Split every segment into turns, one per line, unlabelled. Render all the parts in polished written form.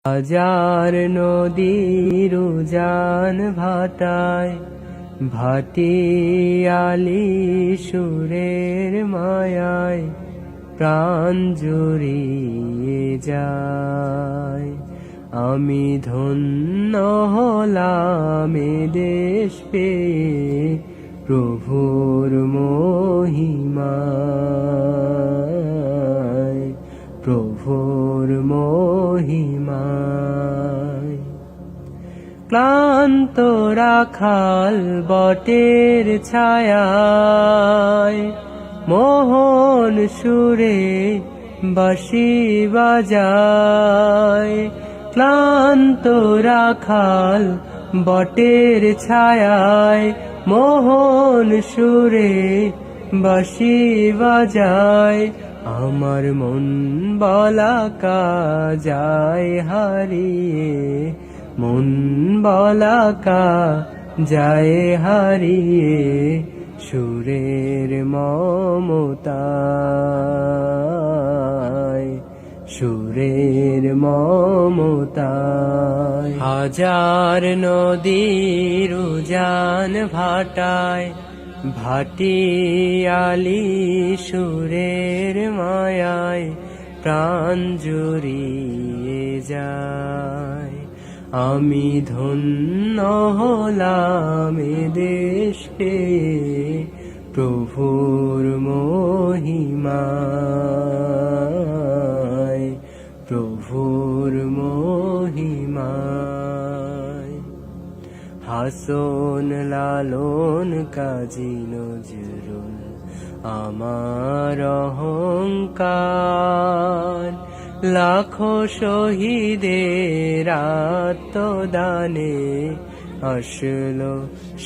হাজার নদীর উজান ভাটায় ভাটিয়ালি সুরের মায়ায় প্রাণ জুড়িয়ে যায়। আমি ধন্য হলাম এ দেশ পেয়ে প্রভুর মহিমায়, প্রভুর মহিমায়। ক্লান্ত রাখাল বটের ছায়ায় মোহন সুরে বাঁশি বাজায়। ক্লান্ত রাখাল বটের ছায়ায় মোহন সুরে বাঁশি বাজায়। আমার মন বলাকা যায় হারিয়ে, মন বলাকা যায় হারিয়ে সুরের মমতায়, সুরের মমতায়। হাজার নদীর উজান ভাটায় ভাটিয়ালি সুরের মায়ায় প্রাণ জুড়িয়ে যায়। আমি ধন্য হলাম এ দেশ পেয়ে প্রভুর মহিমায়, প্রভুর মহিমায়। হাসন লালন কাজী নজরুল আমার অহংকার। লাখো শহীদের আত্মদানে আসলো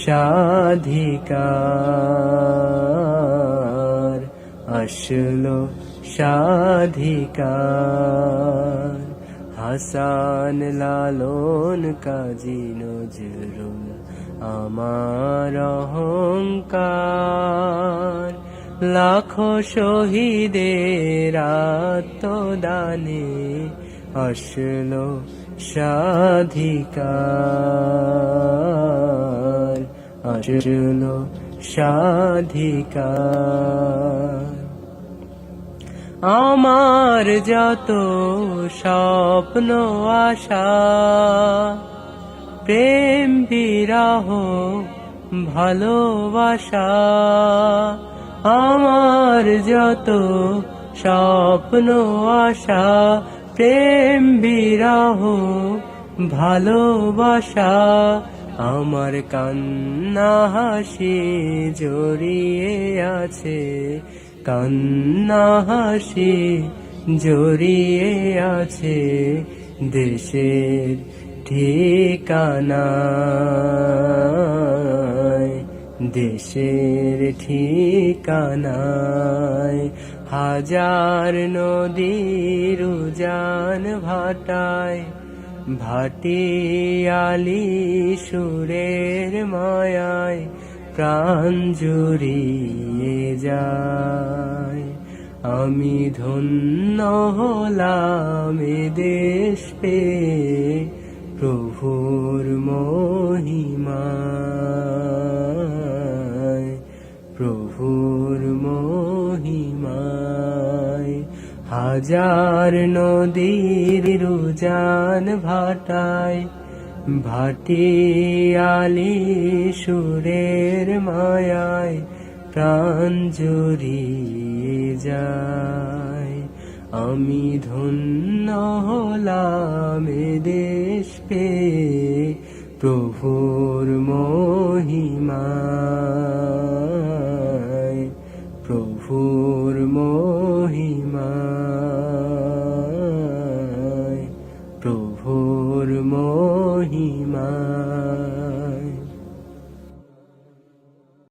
স্বাধিকার, আসলো স্বাধিকার। হাসান লালন কাজী নজরুল আমার অহংকার। লাখো শহীদের আত্মদানে আসলো স্বাধিকার, আসলো স্বাধিকার। আমার যত স্বপ্ন আশা প্রেম বিরহ ভালোবাসা। আমার যত স্বপ্ন আশা প্রেম বিরহ ভালোবাসা। আমার কান্না হাসি জড়িয়ে আছে, কান্না হাসি জড়িয়ে আছে দেশের ঠিকানায়, দেশের ঠিকানায়। হাজার নদীর উজান ভাটায় ভাটিয়ালি সুরের মায়ায় প্রাণ জুড়িয়ে যায়। আমি ধন্য হলাম এ দেশ পেয়ে প্রভুর মহিমায়, প্রভুর মহিমায়। হাজার নদীর উজান ভাটায় ভাটিয়ালি সুরের মায়ায় প্রাণ জুড়িয়ে যায়। আমি ধন্য হলাম এ দেশ পেয়ে প্রভুর মহিমায়, প্রভুর